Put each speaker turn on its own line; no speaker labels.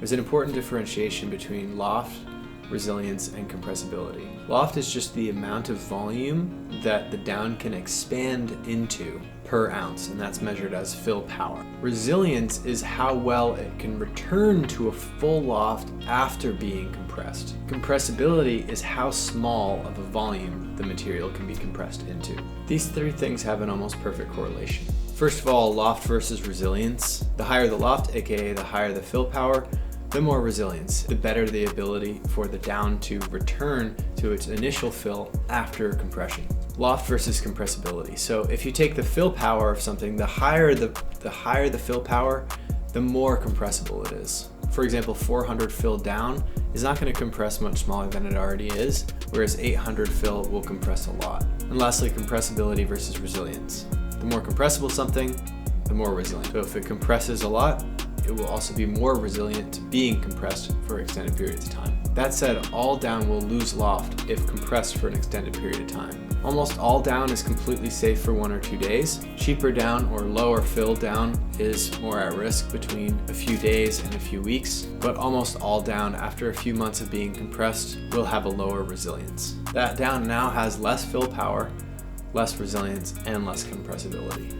There's an important differentiation between loft, resilience, and compressibility. Loft is just the amount of volume that the down can expand into per ounce, and that's measured as fill power. Resilience is how well it can return to a full loft after being compressed. Compressibility is how small of a volume the material can be compressed into. These three things have an almost perfect correlation. First of all, loft versus resilience. The higher the loft, aka the higher the fill power, the more resilience, the better the ability for the down to return to its initial fill after compression. Loft versus compressibility. So if you take the fill power of something, the higher the fill power, the more compressible it is. For example, 400 fill down is not going to compress much smaller than it already is, whereas 800 fill will compress a lot. And lastly, compressibility versus resilience. The more compressible something, the more resilient. So if it compresses a lot, it will also be more resilient to being compressed for extended periods of time. That said, all down will lose loft if compressed for an extended period of time. Almost all down is completely safe for 1 or 2 days. Cheaper down or lower fill down is more at risk between a few days and a few weeks, but almost all down after a few months of being compressed will have a lower resilience. That down now has less fill power, less resilience, and less compressibility.